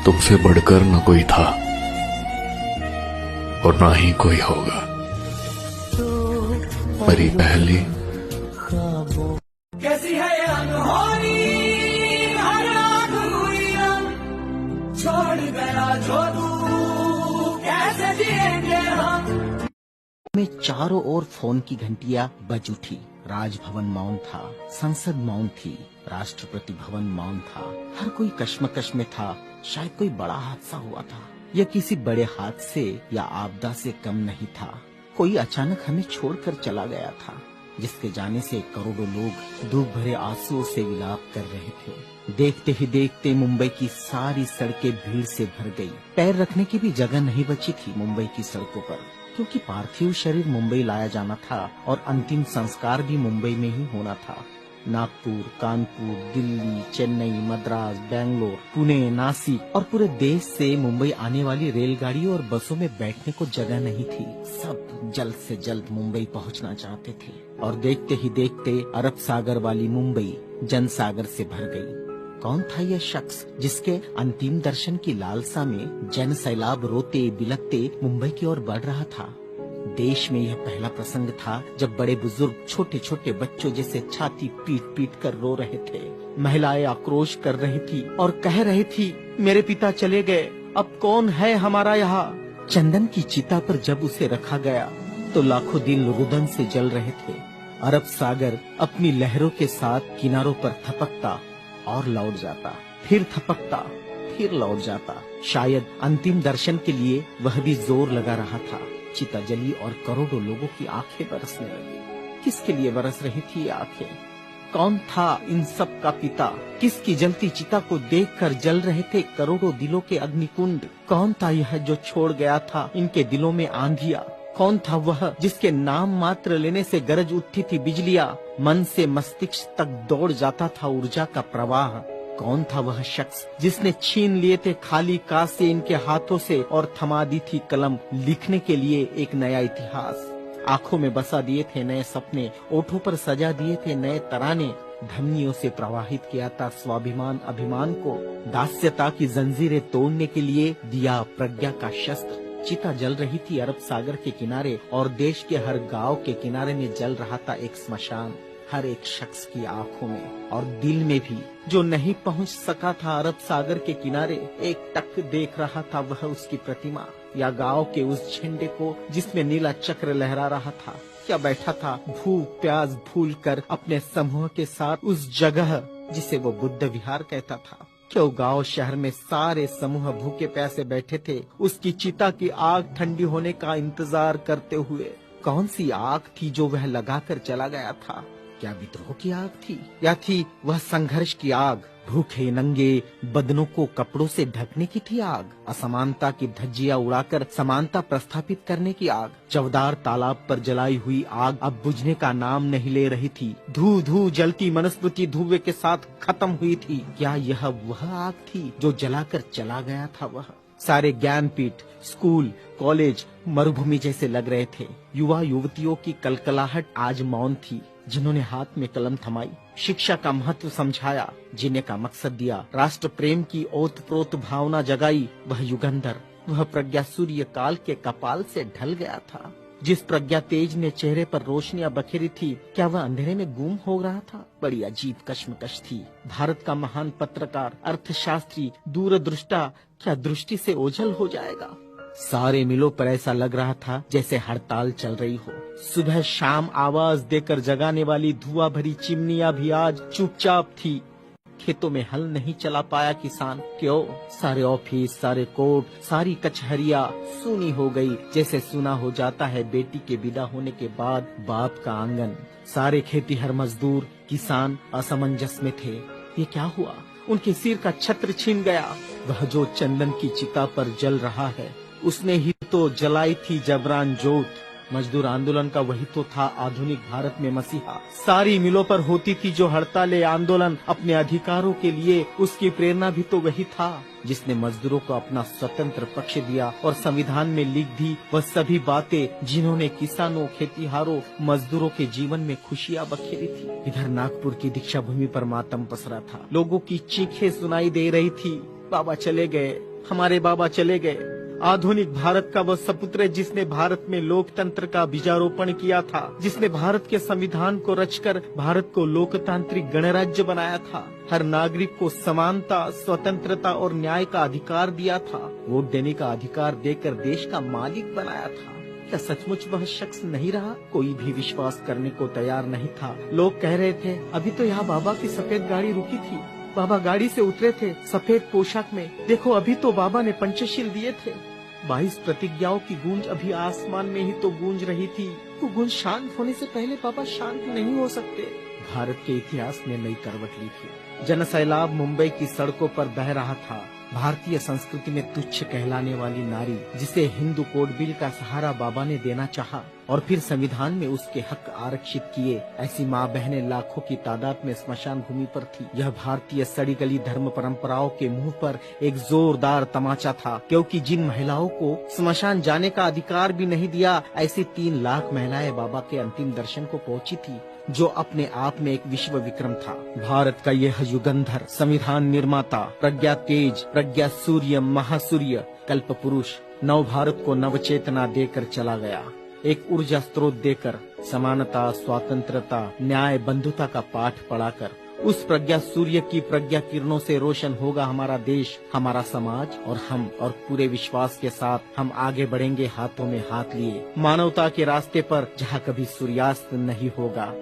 तुमसे बढ़कर न कोई था और ना ही कोई होगा। मेरी पहली कैसी है ये अनहोनी, हर रात हुई हम, छोड़ गया जो तू, कैसे जिएंगे हम। में चारों ओर फोन की घंटियां बज उठी। राजभवन मौन था, संसद मौन थी, राष्ट्रपति भवन मौन था। हर कोई कश्मकश में था। शायद कोई बड़ा हादसा हुआ था या किसी बड़े हादसे या आपदा से कम नहीं था। कोई अचानक हमें छोड़कर चला गया था, जिसके जाने से करोड़ों लोग दुख भरे आंसुओं से विलाप कर रहे थे। देखते ही देखते मुंबई की सारी सड़कें भीड़ से भर गई। पैर रखने की भी जगह नहीं बची थी मुंबई की सड़कों पर, क्योंकि पार्थिव शरीर मुंबई लाया जाना था और अंतिम संस्कार भी मुंबई में ही होना था। नागपुर, कानपुर, दिल्ली, चेन्नई, मद्रास, बेंगलोर, पुणे, नासिक और पूरे देश से मुंबई आने वाली रेलगाड़ियों और बसों में बैठने को जगह नहीं थी। सब जल्द से जल्द मुंबई पहुंचना चाहते थे और देखते ही देखते अरब सागर वाली मुंबई जनसागर से भर गई। कौन था यह शख्स जिसके अंतिम दर्शन की लालसा में जन सैलाब रोते बिलखते मुंबई की ओर बढ़ रहा था? देश में यह पहला प्रसंग था जब बड़े बुजुर्ग छोटे छोटे बच्चों जैसे छाती पीट पीट कर रो रहे थे। महिलाएं आक्रोश कर रही थी और कह रही थी, मेरे पिता चले गए, अब कौन है हमारा यहाँ। चंदन की चिता पर जब उसे रखा गया तो लाखों दिल रुदन से जल रहे थे। अरब सागर अपनी लहरों के साथ किनारों पर थपकता और लौट जाता, फिर थपकता, फिर लौट जाता। शायद अंतिम दर्शन के लिए वह भी जोर लगा रहा था। चिता जली और करोड़ों लोगों की आंखें बरसने लगी। किसके लिए बरस रही थी ये आंखें? कौन था इन सब का पिता? किसकी जलती चिता को देखकर जल रहे थे करोड़ों दिलों के अग्निकुंड? कौन था यह जो छोड़ गया था इनके दिलों में आंधिया? कौन था वह जिसके नाम मात्र लेने से गरज उठती थी बिजलियां, मन से मस्तिष्क तक दौड़ जाता था ऊर्जा का प्रवाह? कौन था वह शख्स जिसने छीन लिए थे खाली कासे इनके हाथों से और थमा दी थी कलम लिखने के लिए एक नया इतिहास? आंखों में बसा दिए थे नए सपने, ओठों पर सजा दिए थे नए तराने, धमनियों से प्रवाहित किया था स्वाभिमान अभिमान को, दास्यता की जंजीरें तोड़ने के लिए दिया प्रज्ञा का शस्त्र। चिता जल रही थी अरब सागर के किनारे और देश के हर गांव के किनारे में जल रहा था एक स्मशान। हर एक शख्स की आंखों में और दिल में भी जो नहीं पहुंच सका था अरब सागर के किनारे, एक टक देख रहा था वह उसकी प्रतिमा या गांव के उस झंडे को जिसमें नीला चक्र लहरा रहा था। क्या बैठा था भूख प्यास भूल कर अपने समूह के साथ उस जगह जिसे वो बुद्ध विहार कहता था? क्यों गांव शहर में सारे समूह भूखे प्यासे बैठे थे उसकी चिता की आग ठंडी होने का इंतजार करते हुए? कौन सी आग थी जो वह लगाकर चला गया था? क्या विद्रोह की आग थी या थी वह संघर्ष की आग? भूखे नंगे बदनों को कपड़ों से ढकने की थी आग? असमानता की धज्जियां उड़ाकर समानता प्रस्थापित करने की आग? चवदार तालाब पर जलाई हुई आग अब बुझने का नाम नहीं ले रही थी। धू धू जलती मनुस्मृति धुएं के साथ खत्म हुई थी। क्या यह वह आग थी जो जलाकर चला गया था वह? सारे ज्ञानपीठ, स्कूल, कॉलेज मरुभूमि जैसे लग रहे थे। युवा युवतियों की कलकलाहट आज मौन थी। जिन्होंने हाथ में कलम थमाई, शिक्षा का महत्व समझाया, जीने का मकसद दिया, राष्ट्र प्रेम की ओतप्रोत भावना जगाई, वह युगंधर, वह प्रज्ञा सूर्य काल के कपाल से ढल गया था। जिस प्रज्ञा तेज ने चेहरे पर रोशनियां बखेरी थी, क्या वह अंधेरे में गुम हो रहा था? बड़ी अजीब कश्मकश थी। भारत का महान पत्रकार, अर्थशास्त्री, दूरदृष्टा क्या दृष्टि से ओझल हो जाएगा? सारे मिलों पर ऐसा लग रहा था जैसे हड़ताल चल रही हो। सुबह शाम आवाज देकर जगाने वाली धुआं भरी चिमनियां भी आज चुपचाप थी। खेतों में हल नहीं चला पाया किसान। क्यों? सारे ऑफिस, सारे कोर्ट, सारी कचहरियां सूनी हो गई, जैसे सुना हो जाता है बेटी के विदा होने के बाद बाप का आंगन। सारे खेतीहर मजदूर, किसान असमंजस में थे। ये क्या हुआ? उनके सिर का छत्र छीन गया। वह जो चंदन की चिता पर जल रहा है, उसने ही तो जलाई थी जबरान जोत। मजदूर आंदोलन का वही तो था आधुनिक भारत में मसीहा। सारी मिलों पर होती थी जो हड़तालें, आंदोलन अपने अधिकारों के लिए, उसकी प्रेरणा भी तो वही था जिसने मजदूरों को अपना स्वतंत्र पक्ष दिया और संविधान में लिख दी वह सभी बातें जिन्होंने किसानों, खेतीहारों, मजदूरों के जीवन में खुशियां बखेरी थी। इधर नागपुर की दीक्षा भूमि पर मातम पसरा था। लोगों की चीखें सुनाई दे रही थी, बाबा चले गए, हमारे बाबा चले गए। आधुनिक भारत का वह सपुत्र है जिसने भारत में लोकतंत्र का बीजारोपण किया था, जिसने भारत के संविधान को रचकर भारत को लोकतांत्रिक गणराज्य बनाया था, हर नागरिक को समानता, स्वतंत्रता और न्याय का अधिकार दिया था, वोट देने का अधिकार देकर देश का मालिक बनाया था। क्या सचमुच वह शख्स नहीं रहा? कोई भी विश्वास करने को तैयार नहीं था। लोग कह रहे थे अभी तो यहाँ बाबा की सफेद गाड़ी रुकी थी, बाबा गाड़ी से उतरे थे सफेद पोशाक में, देखो अभी तो बाबा ने पंचशील दिए थे। 22 प्रतिज्ञाओं की गूंज अभी आसमान में ही तो गूंज रही थी। वो गूंज शांत होने से पहले बाबा शांत नहीं हो सकते। भारत के इतिहास ने नई करवट ली थी। जनसैलाब मुंबई की सड़कों पर बह रहा था। भारतीय संस्कृति में तुच्छ कहलाने वाली नारी, जिसे हिंदू कोड बिल का सहारा बाबा ने देना चाहा और फिर संविधान में उसके हक आरक्षित किए, ऐसी माँ बहनें लाखों की तादाद में स्मशान भूमि पर थी। यह भारतीय सड़ी गली धर्म परंपराओं के मुंह पर एक जोरदार तमाचा था, क्योंकि जिन महिलाओं को स्मशान जाने का अधिकार भी नहीं दिया, ऐसी 3 लाख महिलाएं बाबा के अंतिम दर्शन को पहुंची थी, जो अपने आप में एक विश्व विक्रम था। भारत का यह युगंधर, संविधान निर्माता, प्रज्ञा तेज, प्रज्ञा सूर्य, महासूर्य, कल्प पुरुष नव भारत को नव चेतना देकर चला गया। एक ऊर्जा स्रोत देकर, समानता, स्वतंत्रता, न्याय, बंधुता का पाठ पढ़ाकर, उस प्रज्ञा सूर्य की प्रज्ञा किरणों से रोशन होगा हमारा देश, हमारा समाज और हम, और पूरे विश्वास के साथ हम आगे बढ़ेंगे हाथों में हाथ लिए, मानवता के रास्ते पर जहाँ कभी सूर्यास्त नहीं होगा।